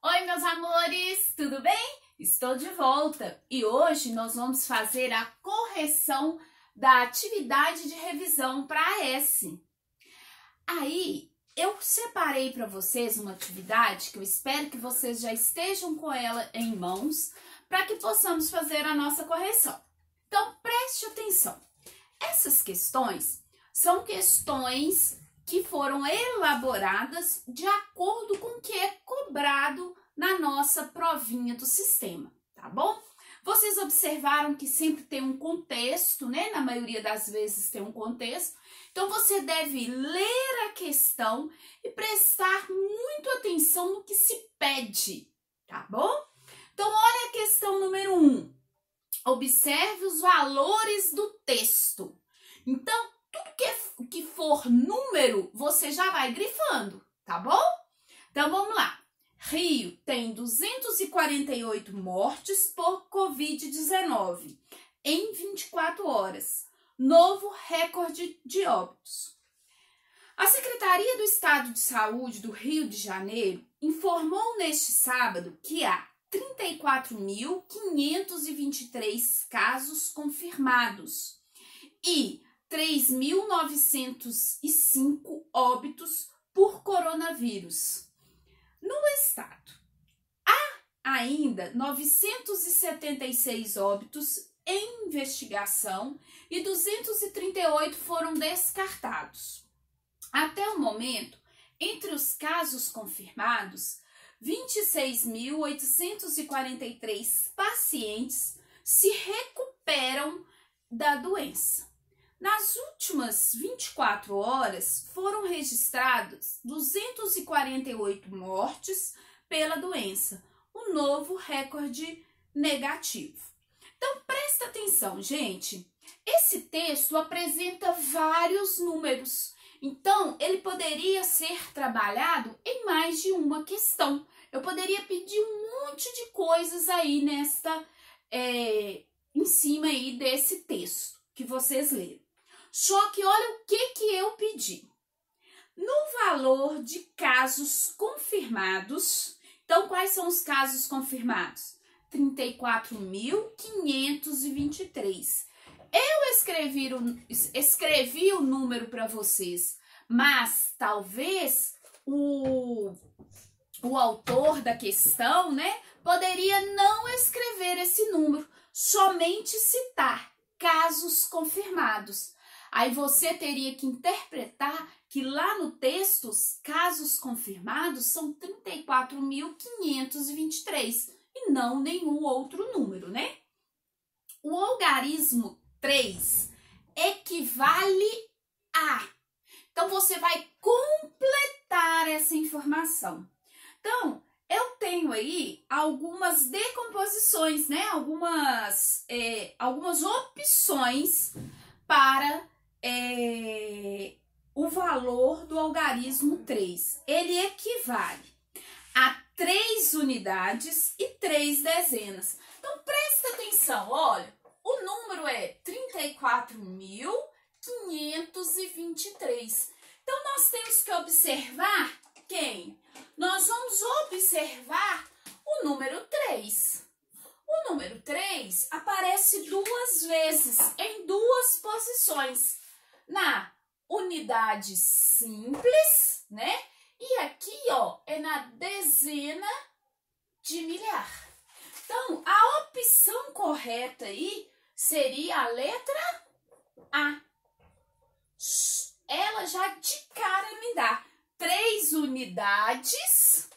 Oi, meus amores, tudo bem? Estou de volta e hoje nós vamos fazer a correção da atividade de revisão para a S. Aí, eu separei para vocês uma atividade que eu espero que vocês já estejam com ela em mãos para que possamos fazer a nossa correção. Então, preste atenção. Essas questões são questões que foram elaboradas de acordo com o que é cobrado na nossa provinha do sistema, tá bom? Vocês observaram que sempre tem um contexto, né? Na maioria das vezes tem um contexto. Então, você deve ler a questão e prestar muito atenção no que se pede, tá bom? Então, olha a questão número 1. Observe os valores do texto. Então, tudo que for número, você já vai grifando, tá bom? Então, vamos lá. Rio tem 248 mortes por Covid-19 em 24 horas. Novo recorde de óbitos. A Secretaria do Estado de Saúde do Rio de Janeiro informou neste sábado que há 34.523 casos confirmados e 3.905 óbitos por coronavírus. No estado, há ainda 976 óbitos em investigação e 238 foram descartados. Até o momento, entre os casos confirmados, 26.843 pacientes se recuperam da doença. Nas últimas 24 horas, foram registradas 248 mortes pela doença, um novo recorde negativo. Então, presta atenção, gente. Esse texto apresenta vários números. Então, ele poderia ser trabalhado em mais de uma questão. Eu poderia pedir um monte de coisas aí em cima aí desse texto que vocês leram. Só que olha o que eu pedi. No valor de casos confirmados, então quais são os casos confirmados? 34.523. Eu escrevi o número para vocês, mas talvez o autor da questão, né, poderia não escrever esse número, somente citar casos confirmados. Aí você teria que interpretar que lá no texto, os casos confirmados são 34.523 e não nenhum outro número, né? O algarismo 3 equivale a. Então, você vai completar essa informação. Então, eu tenho aí algumas decomposições, né? Algumas opções para o valor do algarismo 3. Ele equivale a 3 unidades e 3 dezenas. Então, presta atenção, olha, o número é 34.523. Então, nós temos que observar quem? Nós vamos observar o número 3. O número 3 aparece 2 vezes, em 2 posições. Na unidade simples, né? E aqui, ó, é na dezena de milhar. Então, a opção correta aí seria a letra A. Ela já de cara me dá 3 unidades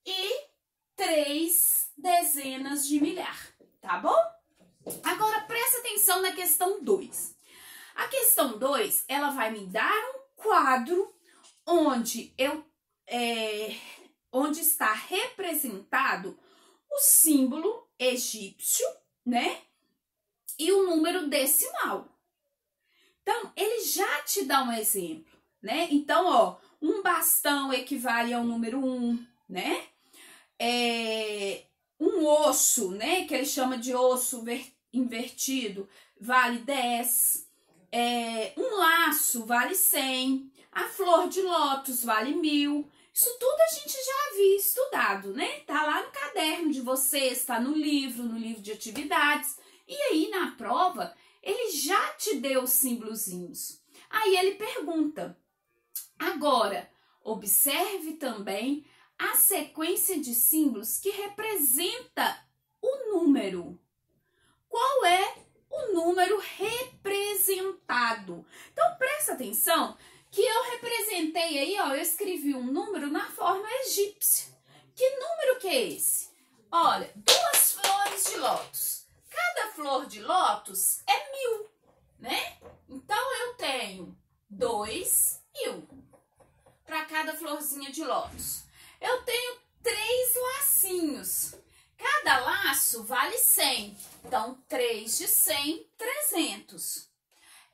e 3 dezenas de milhar, tá bom? Agora, presta atenção na questão 2. A questão 2, ela vai me dar um quadro onde está representado o símbolo egípcio, né? E o número decimal. Então, ele já te dá um exemplo, né? Então, ó, um bastão equivale ao número 1, né? Um osso, né? Que ele chama de osso invertido, vale 10. Um laço vale 100. A flor de lótus vale 1000. Isso tudo a gente já havia estudado, né? Tá caderno de vocês, está no livro de atividades. E aí, na prova, ele já te deu os símbolozinhos. Aí ele pergunta, agora, observe também a sequência de símbolos que representa o número. Qual é o número representado? Então, presta atenção que eu representei aí, ó, eu escrevi um número na forma egípcia. Que número que é esse? Olha, 2 flores de lótus. Cada flor de lótus é 1000, né? Então, eu tenho 2.000 para cada florzinha de lótus. Eu tenho 3 lacinhos. Cada laço vale 100. Então, 3 de 100, 300.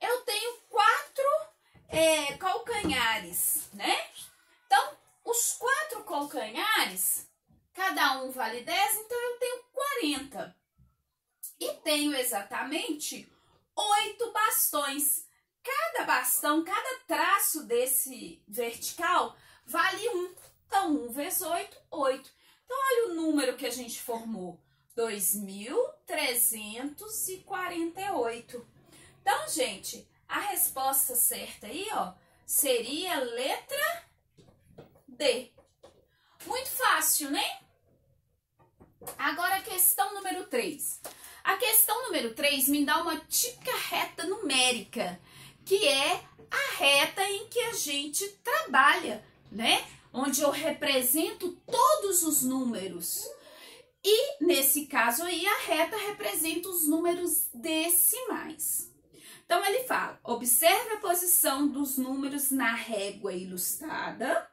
Eu tenho 4 calcanhares, né? Então, os 4 calcanhares, cada um vale 10, então eu tenho 40. E tenho exatamente 8 bastões. Cada bastão, cada traço desse vertical vale 1. Então, 1 vezes 8, 8. Então, olha o número que a gente formou. 2.348. Então, gente, a resposta certa aí, ó, seria a letra D. Muito fácil, né? Agora, a questão número 3. A questão número 3 me dá uma típica reta numérica, que é a reta em que a gente trabalha, né? Onde eu represento todos os números. E, nesse caso aí, a reta representa os números decimais. Então, ele fala, observe a posição dos números na régua ilustrada.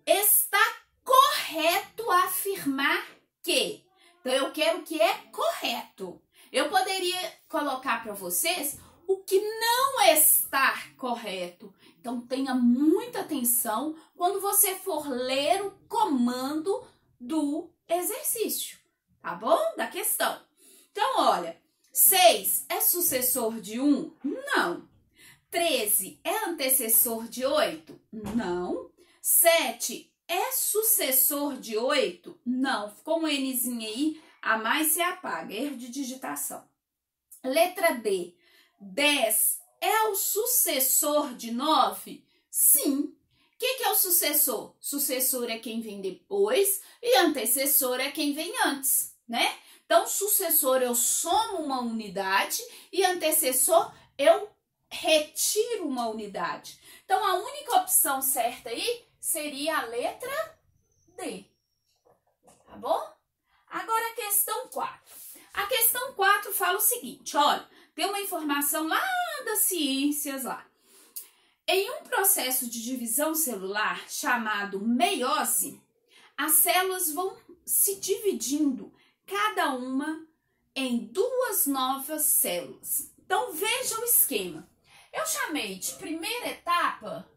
Está correto afirmar que. Então, eu quero que é correto. Eu poderia colocar para vocês o que não está correto. Então, tenha muita atenção quando você for ler o comando do exercício, tá bom? Da questão. Então, olha, 6 é sucessor de 1? Não. 13 é antecessor de 8? Não. 7 é sucessor de 8? Não. Ficou um Nzinho aí, a mais se apaga, erro de digitação. Letra D. 10 é o sucessor de 9? Sim. O que é o sucessor? Sucessor é quem vem depois e antecessor é quem vem antes, né? Então, sucessor eu somo uma unidade e antecessor eu retiro uma unidade. Então, a única opção certa aí seria a letra D. Tá bom? Agora, a questão 4. A questão 4 fala o seguinte, olha, tem uma informação lá das ciências lá. Em um processo de divisão celular chamado meiose, as células vão se dividindo, cada uma em 2 novas células. Então, veja o esquema. Eu chamei de primeira etapa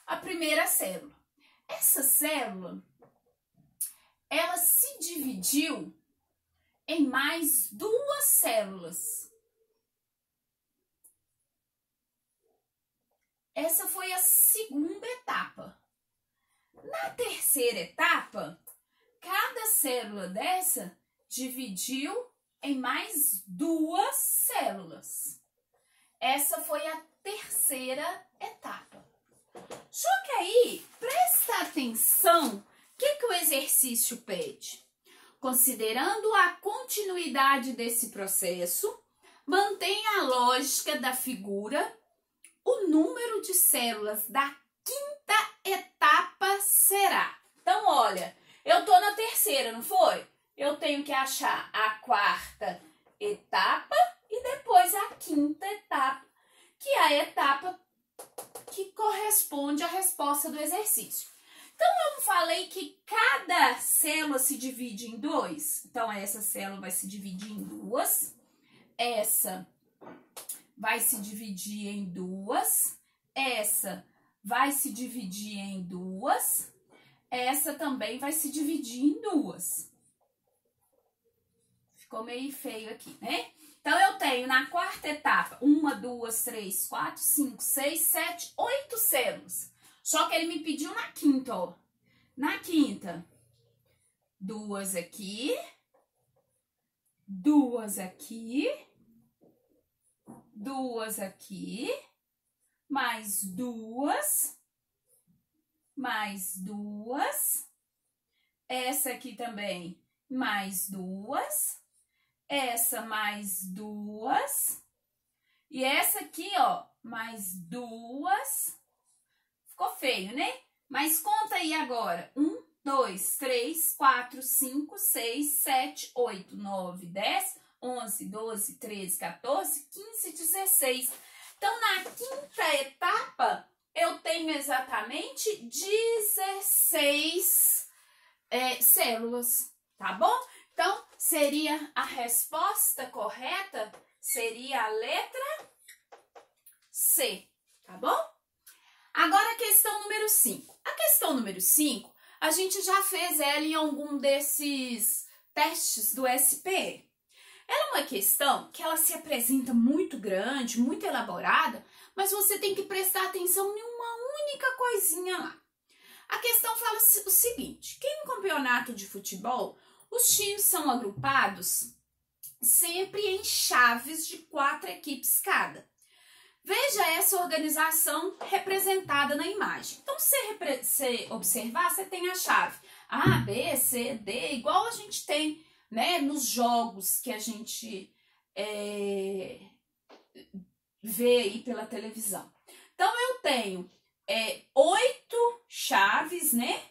a primeira célula. Essa célula, ela se dividiu em mais 2 células. Essa foi a segunda etapa. Na terceira etapa, cada célula dessa dividiu em mais 2 células. Essa foi a terceira etapa. Só que aí, presta atenção, o que o exercício pede? Considerando a continuidade desse processo, mantenha a lógica da figura. O número de células da quinta etapa será. Então, olha, eu tô na terceira, não foi? Eu tenho que achar a quarta etapa e depois a quinta etapa, que é a etapa que corresponde à resposta do exercício. Então, eu não falei que cada célula se divide em 2? Então, essa célula vai se dividir em 2. Essa vai se dividir em 2, essa vai se dividir em 2, essa também vai se dividir em 2. Ficou meio feio aqui, né? Então, eu tenho na quarta etapa 1, 2, 3, 4, 5, 6, 7, 8 células. Só que ele me pediu na quinta, ó. Na quinta, 2 aqui, 2 aqui, 2 aqui, mais 2, mais 2, essa aqui também, mais 2, essa mais 2, e essa aqui, ó, mais 2, ficou feio, né? Mas conta aí agora, 1, 2, 3, 4, 5, 6, 7, 8, 9, 10, 11, 12, 13, 14, 15, 16. Então, na quinta etapa, eu tenho exatamente 16 células, tá bom? Então, seria a resposta correta, seria a letra C, tá bom? Agora a questão número 5. A questão número 5, a gente já fez ela em algum desses testes do SPE. Ela é uma questão que ela se apresenta muito grande, muito elaborada, mas você tem que prestar atenção em uma única coisinha lá. A questão fala o seguinte, que em um campeonato de futebol, os times são agrupados sempre em chaves de 4 equipes cada. Veja essa organização representada na imagem. Então, se você observar, você tem a chave A, B, C, D, igual a gente tem, né, nos jogos que a gente vê aí pela televisão. Então, eu tenho 8 chaves, né?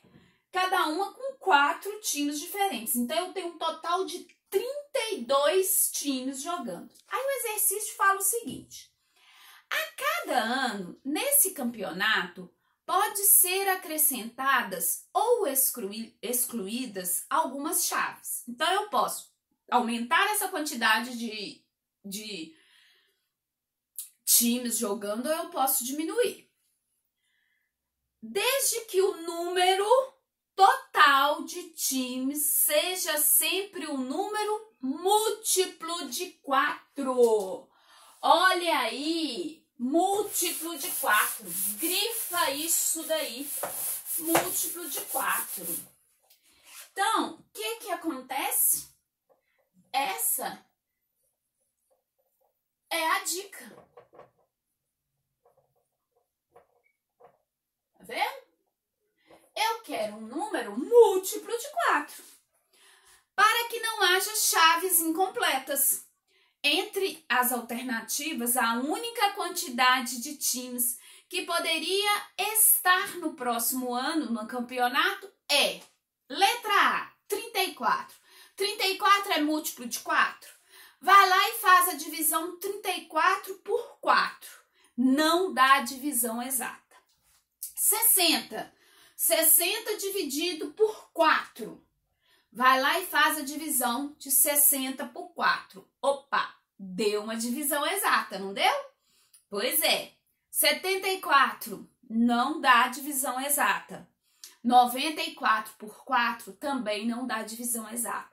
Cada uma com 4 times diferentes. Então, eu tenho um total de 32 times jogando. Aí, o exercício fala o seguinte. A cada ano, nesse campeonato, pode ser acrescentadas ou excluídas algumas chaves. Então, eu posso aumentar essa quantidade de times jogando ou eu posso diminuir. Desde que o número total de times seja sempre um número múltiplo de 4. Olha aí, múltiplo de 4. Grifa isso daí, múltiplo de 4. Então, o que acontece? Essa é a dica. Tá vendo? Eu quero um número múltiplo de 4. Para que não haja chaves incompletas. Entre as alternativas, a única quantidade de times que poderia estar no próximo ano no campeonato é letra A, 34. 34 é múltiplo de 4. Vai lá e faz a divisão 34 por 4. Não dá a divisão exata. 60. 60 dividido por 4. Vai lá e faz a divisão de 60 por 4. Opa, deu uma divisão exata, não deu? Pois é. 74 não dá divisão exata. 94 por 4 também não dá divisão exata.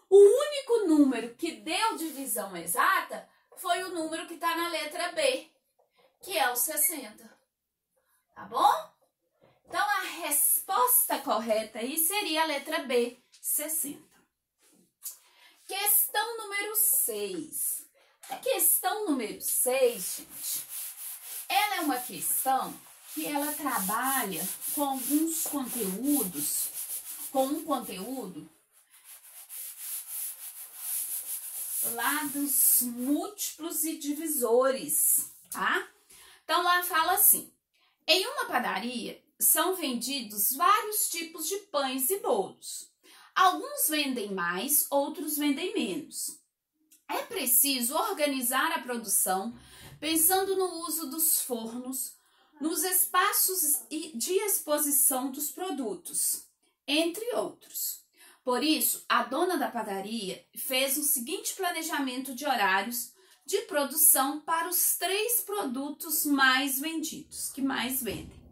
O único número que deu divisão exata foi o número que está na letra B, que é o 60. Tá bom? Então, a resposta correta aí seria a letra B, 60. Questão número 6. A questão número 6, gente, ela é uma questão que ela trabalha com alguns conteúdos, com um conteúdo lá dos múltiplos e divisores, tá? Então, lá fala assim, em uma padaria são vendidos vários tipos de pães e bolos. Alguns vendem mais, outros vendem menos. É preciso organizar a produção pensando no uso dos fornos, nos espaços de exposição dos produtos, entre outros. Por isso, a dona da padaria fez o seguinte planejamento de horários de produção para os 3 produtos mais vendidos, que mais vendem.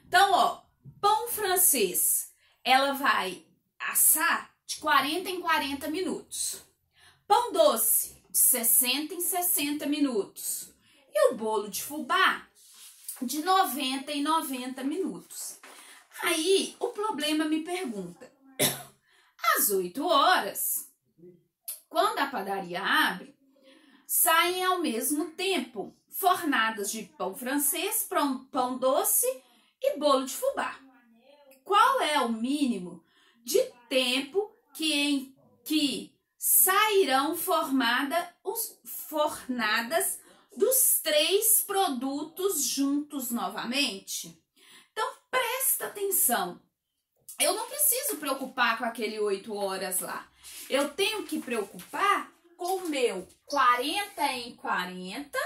Então, ó, pão francês, ela vai assar de 40 em 40 minutos. Pão doce, de 60 em 60 minutos. E o bolo de fubá, de 90 em 90 minutos. Aí, o problema me pergunta, as às 8 horas, quando a padaria abre, saem ao mesmo tempo fornadas de pão francês, pão doce e bolo de fubá. Qual é o mínimo de tempo em que sairão fornadas dos 3 produtos juntos novamente? Então, presta atenção. Eu não preciso preocupar com aquele 8 horas lá. Eu tenho que preocupar com o meu 40 em 40,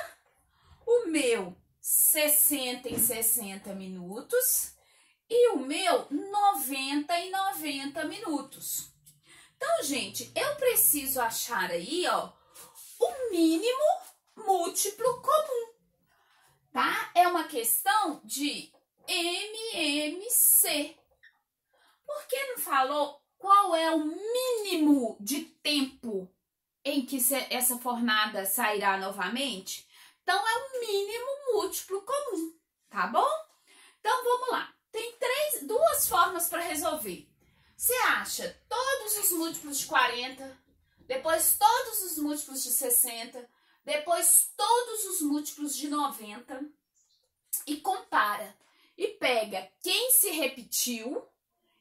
o meu 60 em 60 minutos e o meu 90 em 90 minutos. Então, gente, eu preciso achar aí, ó, o mínimo múltiplo comum, tá? É uma questão de MMC. Por que não falou qual é o mínimo de tempo em que essa fornada sairá novamente? Então, é o mínimo múltiplo comum, tá bom? Então, vamos lá. Tem duas formas para resolver. Você acha todos os múltiplos de 40, depois todos os múltiplos de 60, depois todos os múltiplos de 90 e compara. E pega quem se repetiu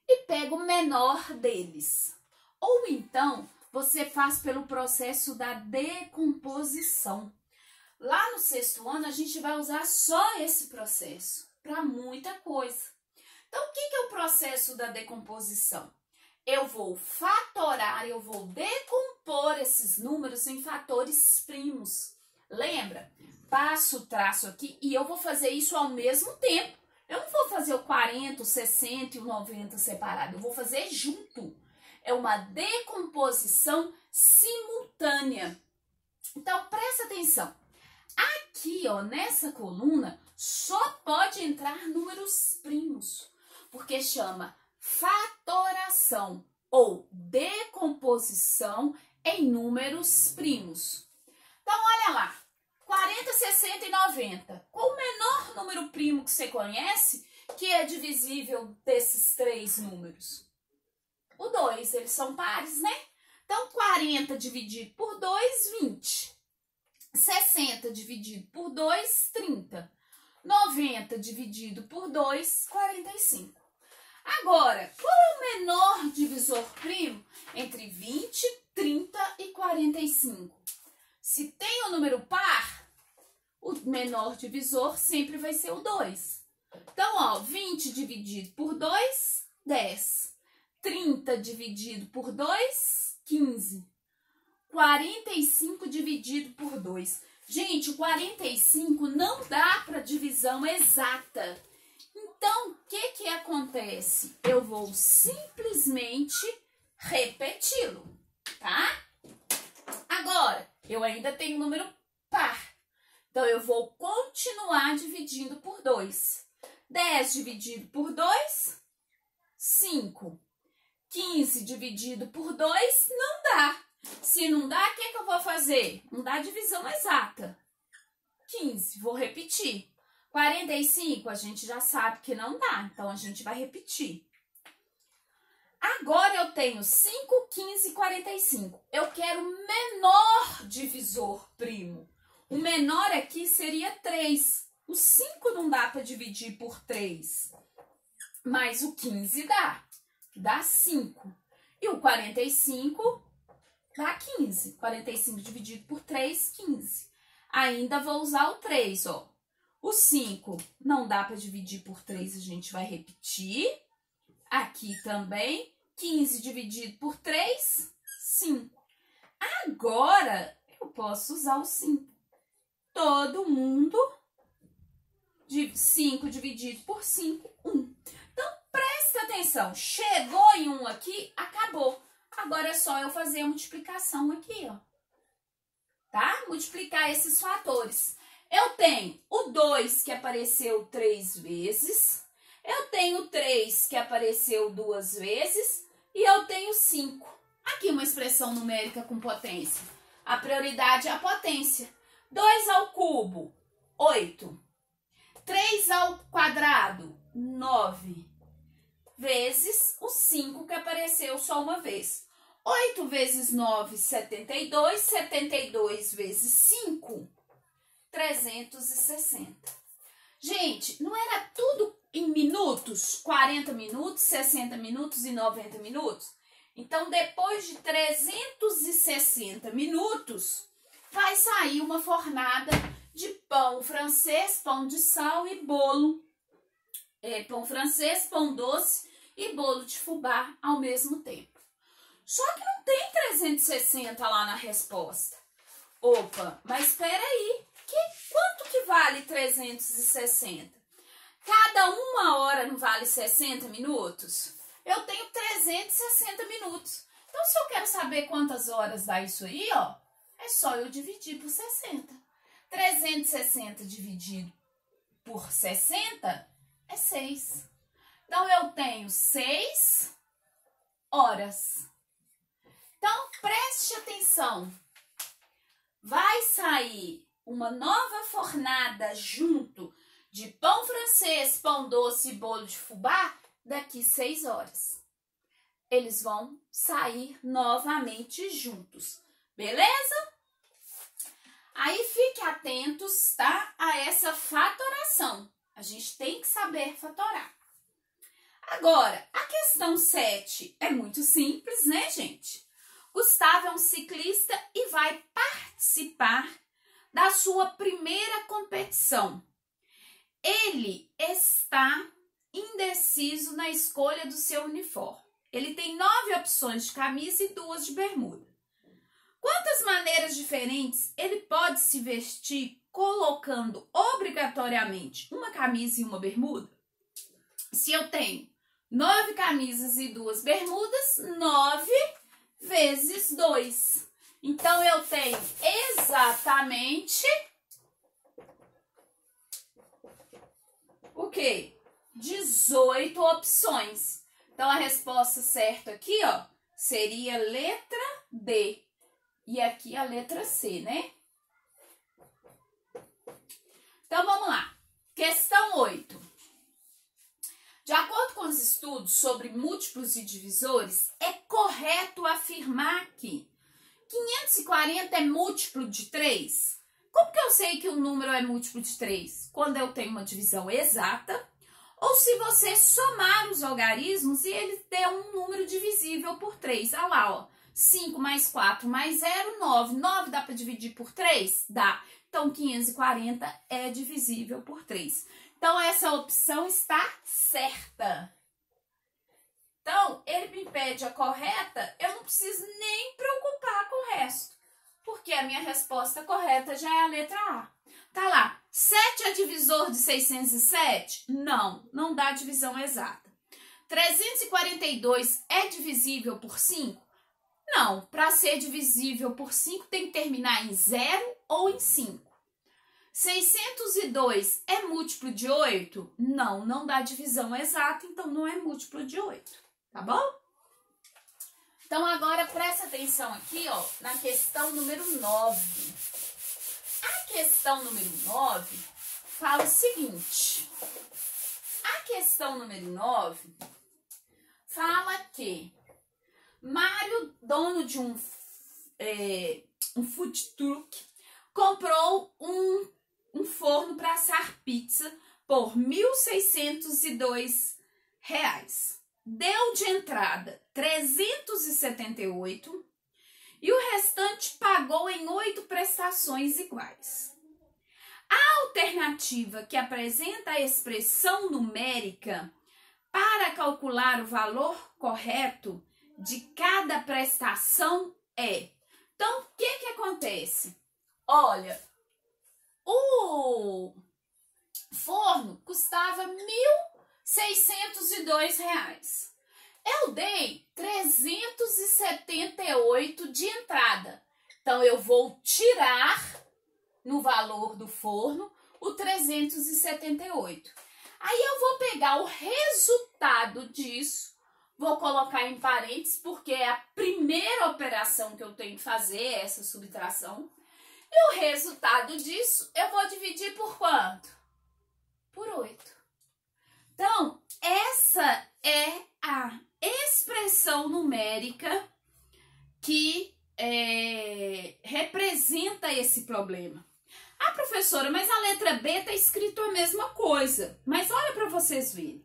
e pega o menor deles. Ou então, você faz pelo processo da decomposição. Lá no 6º ano, a gente vai usar só esse processo para muita coisa. Então, o que é o processo da decomposição? Eu vou fatorar, eu vou decompor esses números em fatores primos. Lembra? Passo o traço aqui e eu vou fazer isso ao mesmo tempo. Eu não vou fazer o 40, o 60 e o 90 separado, eu vou fazer junto. É uma decomposição simultânea. Então, presta atenção. Aqui, ó, nessa coluna, só pode entrar números primos, porque chama fatoração ou decomposição em números primos. Então, olha lá, 40, 60 e 90. Qual o menor número primo que você conhece que é divisível desses 3 números? O 2, eles são pares, né? Então, 40 dividido por 2, 20. 60 dividido por 2, 30. 90 dividido por 2, 45. Agora, qual é o menor divisor primo entre 20, 30 e 45? Se tem um número par, o menor divisor sempre vai ser o 2. Então, ó, 20 dividido por 2, 10. 30 dividido por 2, 15. 45 dividido por 2. Gente, o 45 não dá para divisão exata. Então, o que acontece? Eu vou simplesmente repeti-lo, tá? Agora, eu ainda tenho um número par. Então, eu vou continuar dividindo por 2. 10 dividido por 2, 5. 15 dividido por 2, não dá. Se não dá, o que eu vou fazer? Não dá divisão exata. 15, vou repetir. 45, a gente já sabe que não dá, então a gente vai repetir. Agora eu tenho 5, 15 e 45. Eu quero o menor divisor primo. O menor aqui seria 3. O 5 não dá para dividir por 3, mas o 15 dá 5. E o 45 dá 15. 45 dividido por 3, 15. Ainda vou usar o 3, ó. O 5 não dá para dividir por 3, a gente vai repetir. Aqui também, 15 dividido por 3, 5. Agora, eu posso usar o 5. Todo mundo, 5 dividido por 5, 1. Então, presta atenção. Chegou em 1 aqui, acabou. Agora é só eu fazer a multiplicação aqui, ó. Tá? Multiplicar esses fatores. Eu tenho o 2 que apareceu 3 vezes. Eu tenho o 3 que apareceu 2 vezes. E eu tenho 5. Aqui uma expressão numérica com potência. A prioridade é a potência. 2 ao cubo, 8. 3 ao quadrado, 9. Vezes o 5 que apareceu só uma vez. 8 vezes 9, 72. 72 vezes 5, 360. Gente, não era tudo em minutos? 40 minutos, 60 minutos e 90 minutos? Então, depois de 360 minutos, vai sair uma fornada de pão francês, pão de sal e bolo. Pão francês, pão doce e bolo de fubá ao mesmo tempo. Só que não tem 360 lá na resposta. Opa, mas espera aí. Quanto que vale 360? Cada uma hora não vale 60 minutos? Eu tenho 360 minutos. Então, se eu quero saber quantas horas dá isso aí, ó, é só eu dividir por 60. 360 dividido por 60 é 6. Então, eu tenho 6 horas. Então, preste atenção. Vai sair uma nova fornada junto de pão francês, pão doce e bolo de fubá daqui 6 horas. Eles vão sair novamente juntos, beleza? Aí fique atentos, tá? A essa fatoração. A gente tem que saber fatorar. Agora, a questão 7 é muito simples, né, gente? Gustavo é um ciclista e vai participar da sua primeira competição. Ele está indeciso na escolha do seu uniforme. Ele tem 9 opções de camisa e 2 de bermuda. Quantas maneiras diferentes ele pode se vestir colocando obrigatoriamente uma camisa e uma bermuda? Se eu tenho 9 camisas e 2 bermudas, 9 vezes 2. Então, eu tenho exatamente o quê? 18 opções. Então, a resposta certa aqui, ó, seria letra D. E aqui a letra C, né? Então, vamos lá. Questão 8. De acordo com os estudos sobre múltiplos e divisores, é correto afirmar que 540 é múltiplo de 3? Como que eu sei que um número é múltiplo de 3? Quando eu tenho uma divisão exata, ou se você somar os algarismos e ele der um número divisível por 3. Olha lá, ó. 5 mais 4 mais 0, 9. 9 dá para dividir por 3? Dá. Então, 540 é divisível por 3. Então, essa opção está certa. Então, ele me pede a correta, eu não preciso nem preocupar com o resto, porque a minha resposta correta já é a letra A. Tá lá, 7 é divisor de 607? Não, não dá divisão exata. 342 é divisível por 5? Não, para ser divisível por 5 tem que terminar em 0 ou em 5. 602 é múltiplo de 8? Não, não dá divisão exata, então não é múltiplo de 8, tá bom? Então, agora presta atenção aqui, ó, na questão número 9. A questão número 9 fala o seguinte. A questão número 9 fala que Mário, dono de um food truck, comprou um forno para assar pizza por R$ 1.602. Deu de entrada 378 e o restante pagou em 8 prestações iguais. A alternativa que apresenta a expressão numérica para calcular o valor correto de cada prestação é. Então, o que acontece? Olha, o forno custava R$ 1.602. Eu dei 378 de entrada. Então, eu vou tirar no valor do forno o 378. Aí, eu vou pegar o resultado disso, vou colocar em parênteses, porque é a primeira operação que eu tenho que fazer, essa subtração. E o resultado disso, eu vou dividir por quanto? Por 8. Então, essa é a expressão numérica que representa esse problema. Ah, professora, mas a letra B está escrito a mesma coisa. Mas olha para vocês verem.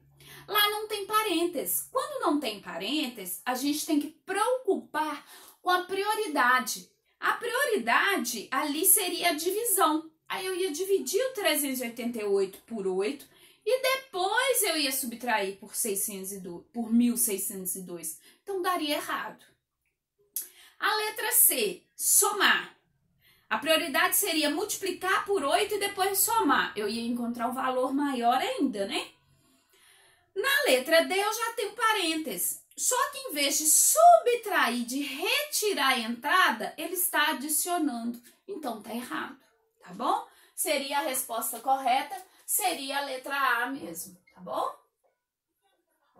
Lá não tem parênteses. Quando não tem parênteses, a gente tem que preocupar com a prioridade. A prioridade ali seria a divisão. Aí eu ia dividir o 388 por 8 e depois eu ia subtrair por 1.602. Então daria errado. A letra C, somar. A prioridade seria multiplicar por 8 e depois somar. Eu ia encontrar um valor maior ainda, né? Na letra D eu já tenho parênteses. Só que em vez de subtrair, de retirar a entrada, ele está adicionando. Então tá errado, tá bom? Seria a resposta correta, seria a letra A mesmo, tá bom?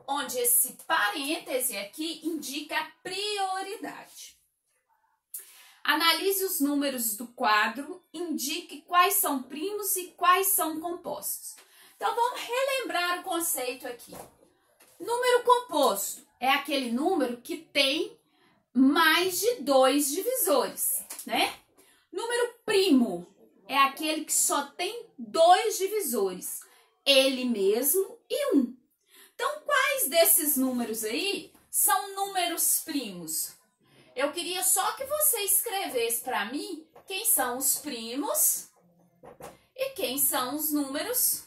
Onde esse parêntese aqui indica a prioridade. Analise os números do quadro, indique quais são primos e quais são compostos. Então, vamos relembrar o conceito aqui. Número composto é aquele número que tem mais de 2 divisores, né? Número primo é aquele que só tem 2 divisores, ele mesmo e 1. Então, quais desses números aí são números primos? Eu queria só que você escrevesse para mim quem são os primos e quem são os números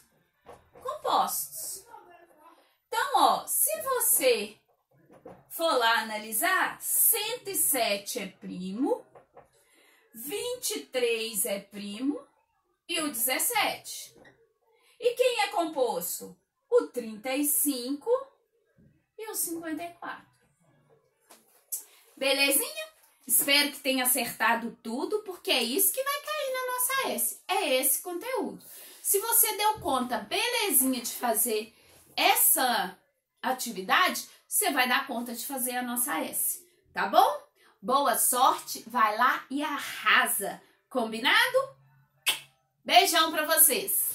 compostos. Então, ó, se você for lá analisar, 107 é primo, 23 é primo e o 17. E quem é composto? O 35 e o 54. Belezinha? Espero que tenha acertado tudo, porque é isso que vai cair na nossa S. É esse conteúdo. Se você deu conta, belezinha, de fazer essa atividade, você vai dar conta de fazer a nossa S, tá bom? Boa sorte, vai lá e arrasa. Combinado? Beijão pra vocês!